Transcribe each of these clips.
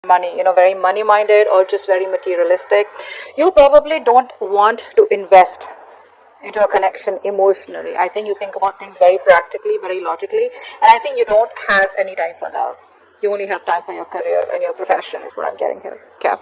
money, very money minded or just very materialistic. You probably don't want to invest into a connection emotionally. I think you think about things very practically, very logically, and I think you don't have any time for love. You only have time for your career and your profession, is what I'm getting here. Okay.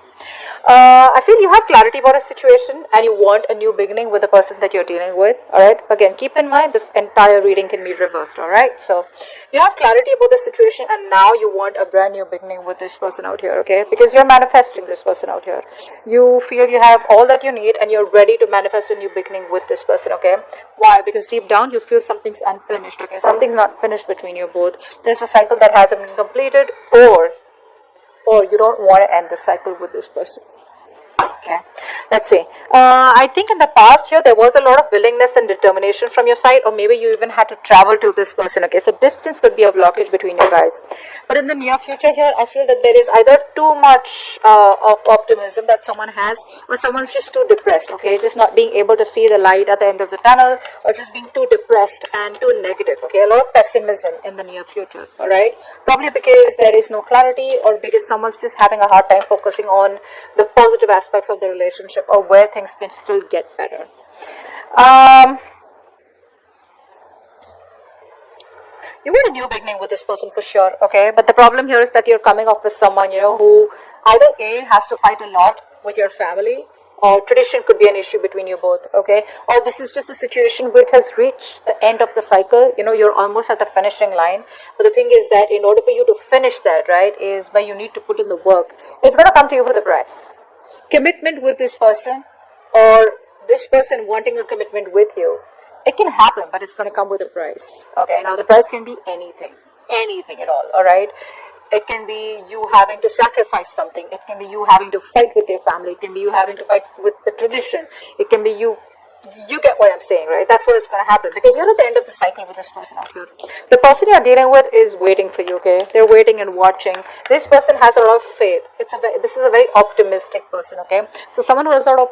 I feel you have clarity about a situation and you want a new beginning with the person that you're dealing with. Alright. Again, keep in mind this entire reading can be reversed. Alright. So you have clarity about the situation and now you want a brand new beginning with this person out here. Okay. Because you're manifesting this person out here. You feel you have all that you need and you're ready to manifest a new beginning with this person. Okay. Why? Because deep down you feel something's unfinished. Okay. Something's not finished between you both. There's a cycle that hasn't been completed, or you don't want to end the cycle with this person. Okay, let's see. I think in the past here there was a lot of willingness and determination from your side, or maybe you even had to travel to this person. Okay, so distance could be a blockage between you guys. But in the near future here, I feel that there is either too much of optimism that someone has, or someone's just too depressed. Okay, just not being able to see the light at the end of the tunnel, or just being too depressed and too negative. Okay, a lot of pessimism in the near future. All right, probably because there is no clarity, or because someone's just having a hard time focusing on the positive aspects of the relationship or where things can still get better. You want a new beginning with this person for sure, okay? But the problem here is that you're coming off with someone, who either A, has to fight a lot with your family, or tradition could be an issue between you both, okay? Or this is just a situation where it has reached the end of the cycle, you're almost at the finishing line. But the thing is that in order for you to finish that, right, is where you need to put in the work. It's going to come to you with a price. Commitment with this person, or this person wanting a commitment with you, it can happen, but it's going to come with a price. Okay, now the price can be anything at all right? It can be you having to sacrifice something. It can be you having to fight with your family. It can be you having to fight with the tradition. It can be you get what I'm saying, right? That's what is going to happen, because you're at the end of the cycle with this person out here. The person you're dealing with is waiting for you, okay? They're waiting and watching. This person has a lot of faith. This is a very optimistic person, okay? So someone who has a lot of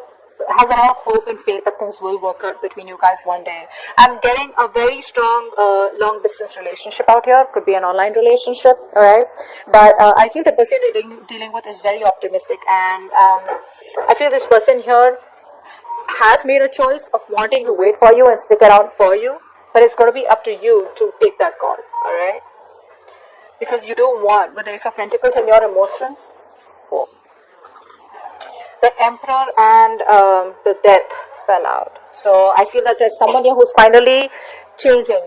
hope and faith that things will work out between you guys one day. I'm getting a very strong long distance relationship out here. Could be an online relationship, alright? But I feel the person you're dealing with is very optimistic, and I feel this person here has made a choice of wanting to wait for you and stick around for you, but it's going to be up to you to take that call, alright? Because you don't want, with the Ace of Pentacles and your emotions, the Emperor and the Death fell out. So I feel that there's someone here who's finally changing.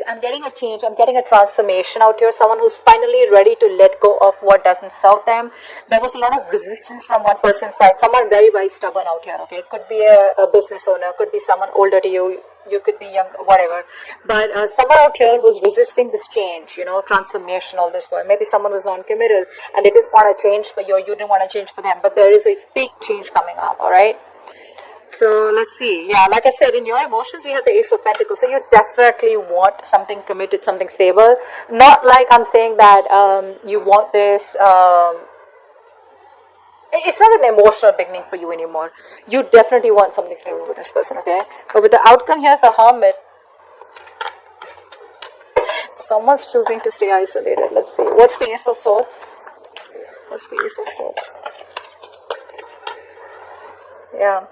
I'm getting a change, I'm getting a transformation out here. Someone who's finally ready to let go of what doesn't serve them. There was a lot of resistance from one person's side. Someone very, very stubborn out here, okay? It could be a business owner, could be someone older to you, you could be young, whatever. But someone out here was resisting this change, transformation, all this work. Maybe someone was non-committal and they didn't want to change for you, or you didn't want to change for them. But there is a big change coming up, alright? So let's see. Yeah, like I said, in your emotions, we have the Ace of Pentacles. So you definitely want something committed, something stable. Not like I'm saying that you want this. It's not an emotional beginning for you anymore. You definitely want something stable with this person, okay? But with the outcome, here's the Hermit. Someone's choosing to stay isolated. Let's see. What's the Ace of Swords? What's the Ace of Swords? Yeah.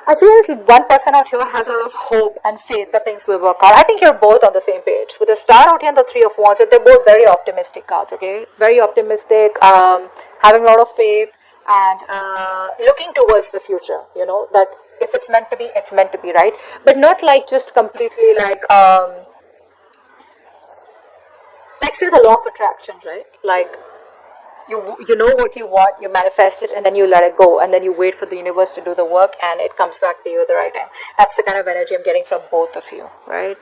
I feel like one person out here has a lot of hope and faith that things will work out. I think you're both on the same page. With the Star out here and the Three of Wands, they're both very optimistic cards, okay? Very optimistic, having a lot of faith, and looking towards the future, that if it's meant to be, it's meant to be, right? But not like just completely like say the law of attraction, right? Like, you know what you want, you manifest it, and then you let it go, and then you wait for the universe to do the work, and it comes back to you at the right time. That's the kind of energy I'm getting from both of you, right?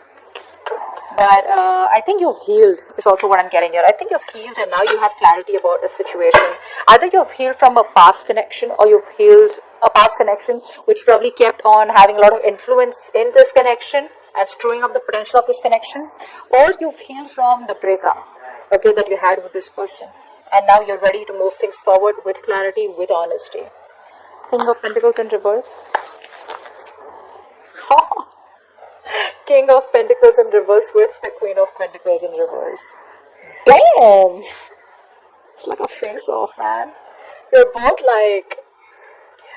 But I think you've healed is also what I'm getting here. I think you've healed and now you have clarity about the situation. Either you've healed from a past connection, or you've healed a past connection which probably kept on having a lot of influence in this connection and screwing up the potential of this connection, or you've healed from the breakup, okay, that you had with this person. And now you're ready to move things forward with clarity, with honesty. King of Pentacles in reverse. King of Pentacles in reverse with the Queen of Pentacles in reverse. Damn! It's like a face off, man. You're both like,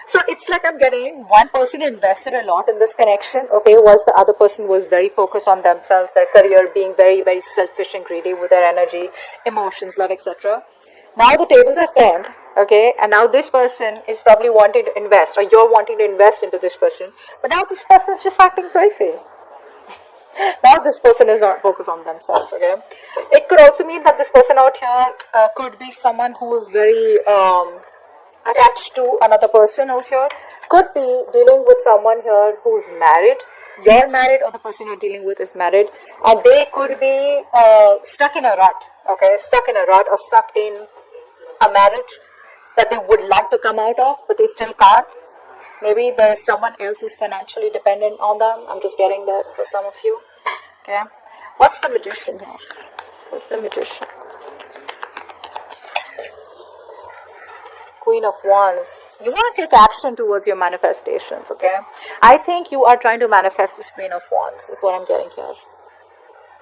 so it's like I'm getting one person invested a lot in this connection, okay, whilst the other person was very focused on themselves, their career, being very, very selfish and greedy with their energy, emotions, love, etc. Now the tables are turned, okay, and now this person is probably wanting to invest, or you're wanting to invest into this person, but now this person is just acting crazy. Now this person is not focused on themselves, okay. It could also mean that this person out here could be someone who's very attached to another person out here, could be dealing with someone here who's married, you're married, or the person you're dealing with is married, and they could be stuck in a rut, okay, stuck in a rut, or stuck in a marriage that they would like to come out of, but they still can't. Maybe there's someone else who's financially dependent on them. I'm just getting that for some of you. Okay. What's the magician here? What's the magician? Queen of Wands. You want to take action towards your manifestations, okay? I think you are trying to manifest this Queen of Wands, is what I'm getting here.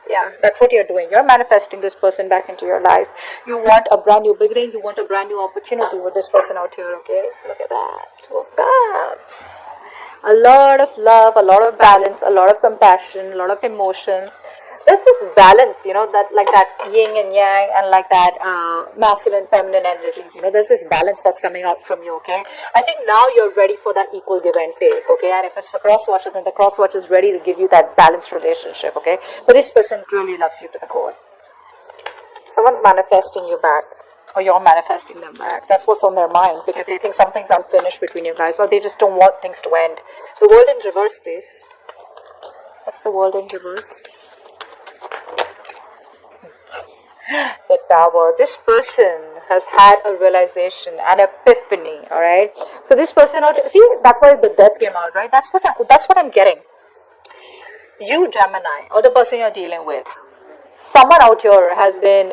Yeah, that's what you're doing. You're manifesting this person back into your life. You want a brand new beginning. You want a brand new opportunity with this person out here, okay? Look at that. Two of Cups. A lot of love, a lot of balance, a lot of compassion, a lot of emotions. There's this balance, that like that yin and yang, and like that masculine, feminine energies. There's this balance that's coming out from you, okay? I think now you're ready for that equal give and take, okay? And if it's a cross watcher, then the cross watcher is ready to give you that balanced relationship, okay? But this person really loves you to the core. Someone's manifesting you back, or you're manifesting them back. That's what's on their mind, because they think something's unfinished between you guys, or they just don't want things to end. The world in reverse, please. What's the world in reverse? The Tower. This person has had a realization, an epiphany, alright? So this person, see, that's why the death came out, right? That's what I'm getting. You, Gemini, or the person you're dealing with, someone out here has been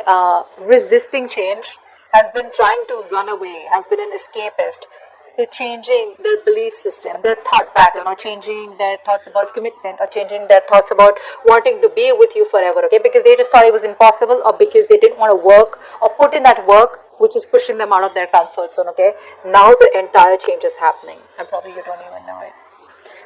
resisting change, has been trying to run away, has been an escapist. They're changing their belief system, their thought pattern, or changing their thoughts about commitment, or changing their thoughts about wanting to be with you forever, okay? Because they just thought it was impossible, or because they didn't want to work or put in that work, which is pushing them out of their comfort zone, okay? Now the entire change is happening, and probably you don't even know it.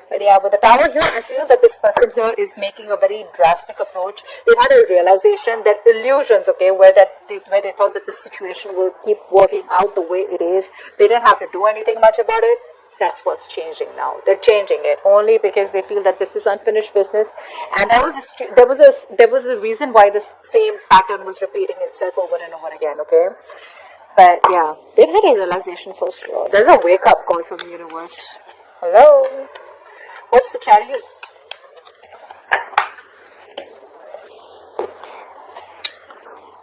But yeah, with the Tower here, I feel that this person here is making a very drastic approach. They had a realization that illusions, okay, where they thought that the situation will keep working out the way it is. They didn't have to do anything much about it. That's what's changing now. They're changing it only because they feel that this is unfinished business. And there was a reason why this same pattern was repeating itself over and over again, okay? But yeah, they've had a realization for sure. There's a wake-up call from the universe. Hello? What's the Chariot?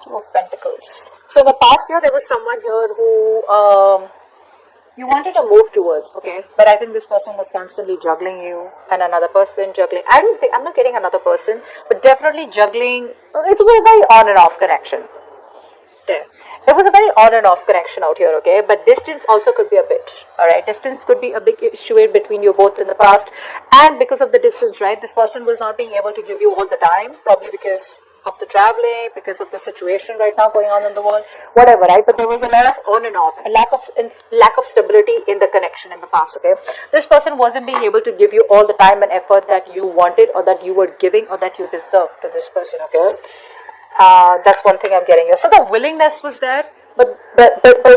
Two of Pentacles. So in the past year, there was someone here who you wanted to move towards, okay? But I think this person was constantly juggling you and another person juggling. I'm not getting another person, but definitely juggling. It's a very on and off connection. There. It was a very on and off connection out here, okay? But distance also could be a bit, alright? Distance could be a big issue between you both in the past. And because of the distance, right? This person was not being able to give you all the time, probably because of the traveling, because of the situation right now going on in the world, whatever, right? But there was a lot of on and off, a lack of stability in the connection in the past, okay? This person wasn't being able to give you all the time and effort that you wanted, or that you were giving, or that you deserved to this person, okay? That's one thing I'm getting here. So the willingness was there, but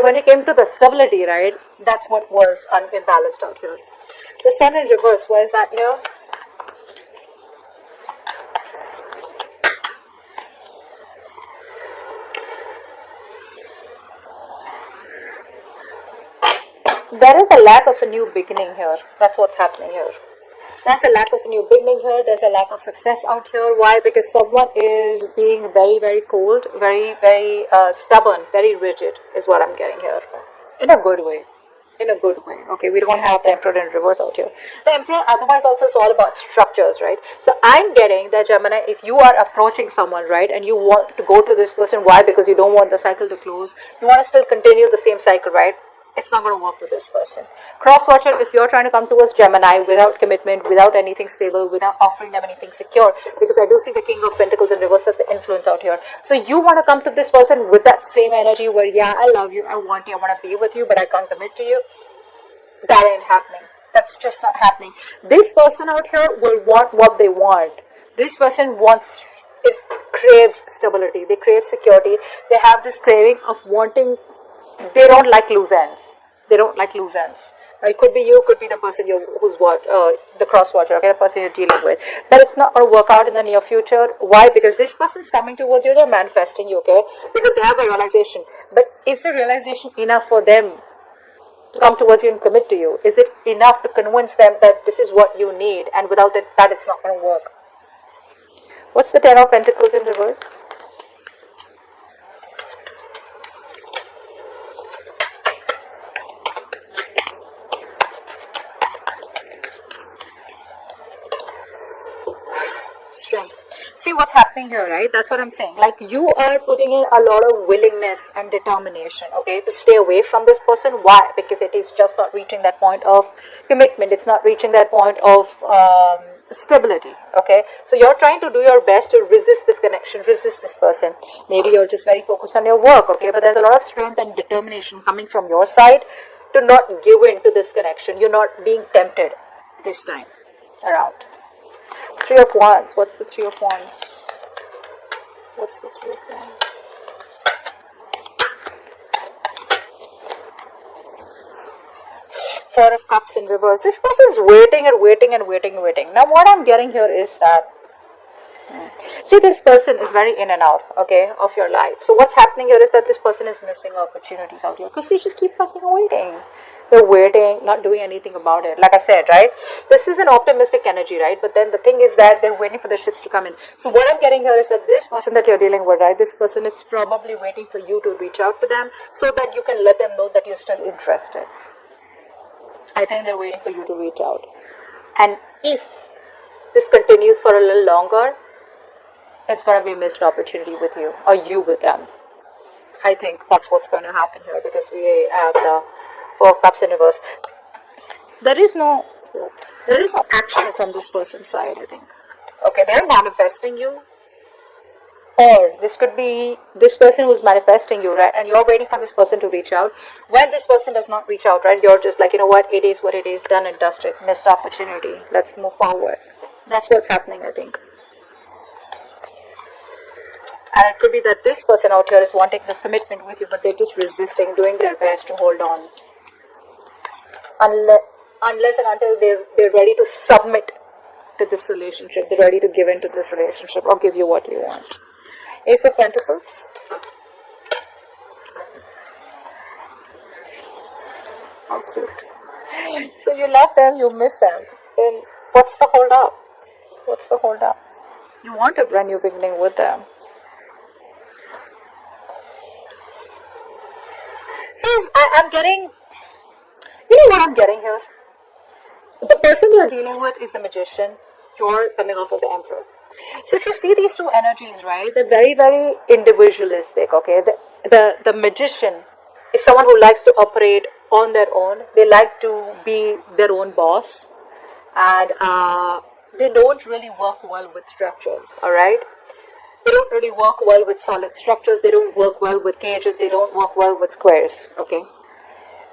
when it came to the stability, right, that's what was imbalanced out here. The Sun in reverse, why is that here? There is a lack of a new beginning here. That's what's happening here. There's a lack of a new beginning here. There's a lack of success out here. Why? Because someone is being very, very cold, very, very stubborn, very rigid is what I'm getting here. In a good way. In a good way. Okay, we don't have the Emperor in reverse out here. The Emperor otherwise also is all about structures, right? So I'm getting that, Gemini, if you are approaching someone, right, and you want to go to this person, why? Because you don't want the cycle to close. You want to still continue the same cycle, right? it's not going to work with this person. Cross watcher, if you're trying to come towards Gemini without commitment, without anything stable, without offering them anything secure, because I do see the King of Pentacles in reverse as the influence out here. So you want to come to this person with that same energy where, yeah, I love you, I want you, I want to be with you, but I can't commit to you. That ain't happening. That's just not happening. This person out here will want what they want. This person craves stability. They crave security. They have this craving of wanting. They don't like loose ends. They don't like loose ends. It could be you, could be the person who's the cross watcher, okay, the person you're dealing with. But it's not going to work out in the near future. Why? Because this person's coming towards you, they're manifesting you, okay? Because they have a realization. But is the realization enough for them to come towards you and commit to you? Is it enough to convince them that this is what you need, and without that it's not going to work? What's the Ten of Pentacles in reverse? Strength. See what's happening here, right? That's what I'm saying. Like, you are putting in a lot of willingness and determination, okay, to stay away from this person. Why? Because it is just not reaching that point of commitment. It's not reaching that point of stability, okay? So you're trying to do your best to resist this connection, resist this person. Maybe you're just very focused on your work, okay? But there's a lot of strength and determination coming from your side to not give in to this connection. You're not being tempted this time around. Three of Wands. What's the Three of Wands? What's the Three of Wands? Four of Cups in reverse. This person's waiting and waiting and waiting and waiting. Now what I'm getting here is that, see, this person is very in and out, okay, of your life. So what's happening here is that this person is missing opportunities out here because they just keep fucking waiting. They're waiting, not doing anything about it. Like I said, right? This is an optimistic energy, right? But then the thing is that they're waiting for the ships to come in. So what I'm getting here is that this person that you're dealing with, right? This person is probably waiting for you to reach out to them so that you can let them know that you're still interested. I think they're waiting for you to reach out. And if this continues for a little longer, it's going to be a missed opportunity with you, or you with them. I think that's what's going to happen here, because we have the Four of Cups in reverse. There is no action from this person's side, I think. Okay, they're manifesting you. Or this could be this person who's manifesting you, right? And you're waiting for this person to reach out. When this person does not reach out, right, you're just like, you know what, it is what it is, done and dusted, missed opportunity. Let's move forward. That's what's happening, I think. And it could be that this person out here is wanting this commitment with you, but they're just resisting, doing their best to hold on. Unless and until they're ready to submit to this relationship, they're ready to give in to this relationship or give you what you want. Ace of Pentacles. How cute. So you love them, you miss them. Then what's the hold up? What's the hold up? You want a brand new beginning with them. So I'm getting, you know what I'm getting here? The person you're dealing with is the Magician. You're coming off as the Emperor. So if you see these two energies, right, they're very, very individualistic, okay? The Magician is someone who likes to operate on their own. They like to be their own boss. And they don't really work well with structures, alright? They don't really work well with solid structures. They don't work well with cages. They don't work well with squares, okay?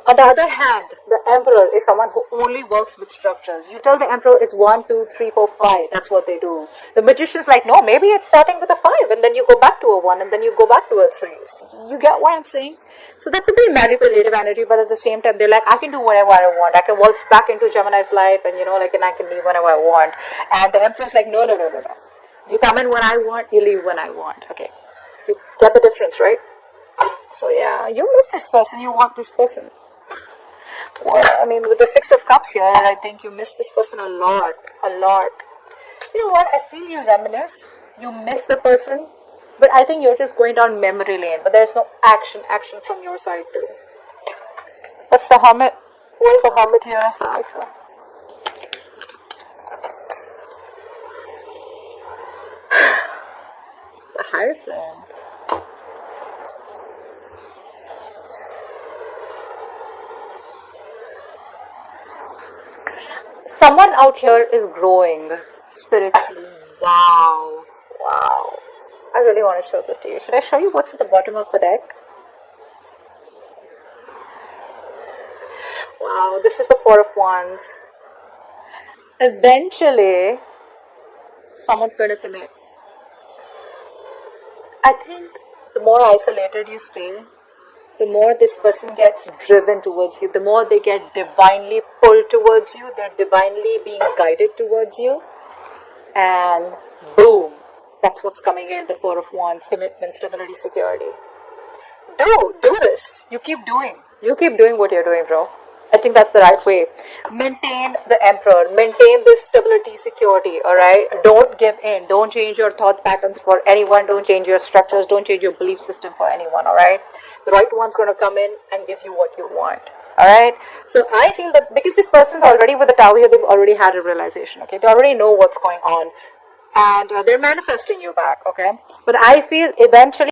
On the other hand, the Emperor is someone who only works with structures. You tell the Emperor it's 1, 2, 3, 4, 5. That's what they do. The Magician's like, no, maybe it's starting with a 5, and then you go back to a 1, and then you go back to a 3. You get what I'm saying? So that's a very manipulative energy, but at the same time, they're like, I can do whatever I want. I can waltz back into Gemini's life, and and I can leave whenever I want. And the Emperor's like, no. You come in when I want, you leave when I want. Okay. You get the difference, right? So yeah, you miss this person, you want this person. Well, I mean, with the Six of Cups here, I think you miss this person a lot. You know what? I feel you reminisce. You miss the person, but I think you're just going down memory lane. But there's no action from your side too. That's the Hermit. Who is the Hermit here as the Alpha? The Hierophant. Someone out here is growing spiritually. Wow. Wow. I really want to show this to you. Should I show you what's at the bottom of the deck? Wow, this is the Four of Wands. Eventually, someone's going to connect. I think the more isolated you stay, the more this person gets driven towards you, the more they get divinely pulled towards you, they're divinely being guided towards you, and boom, that's what's coming in, the Four of Wands, commitment, stability, security. Do this. You keep doing what you're doing, bro. I think that's the right way. Maintain the Emperor. Maintain this stability, security, alright? Don't give in. Don't change your thought patterns for anyone. Don't change your structures. Don't change your belief system for anyone, alright? The right one's going to come in and give you what you want, alright? So I feel that because this person's already with the Tower here, they've already had a realization, okay? They already know what's going on. And they're manifesting you back, okay? But I feel eventually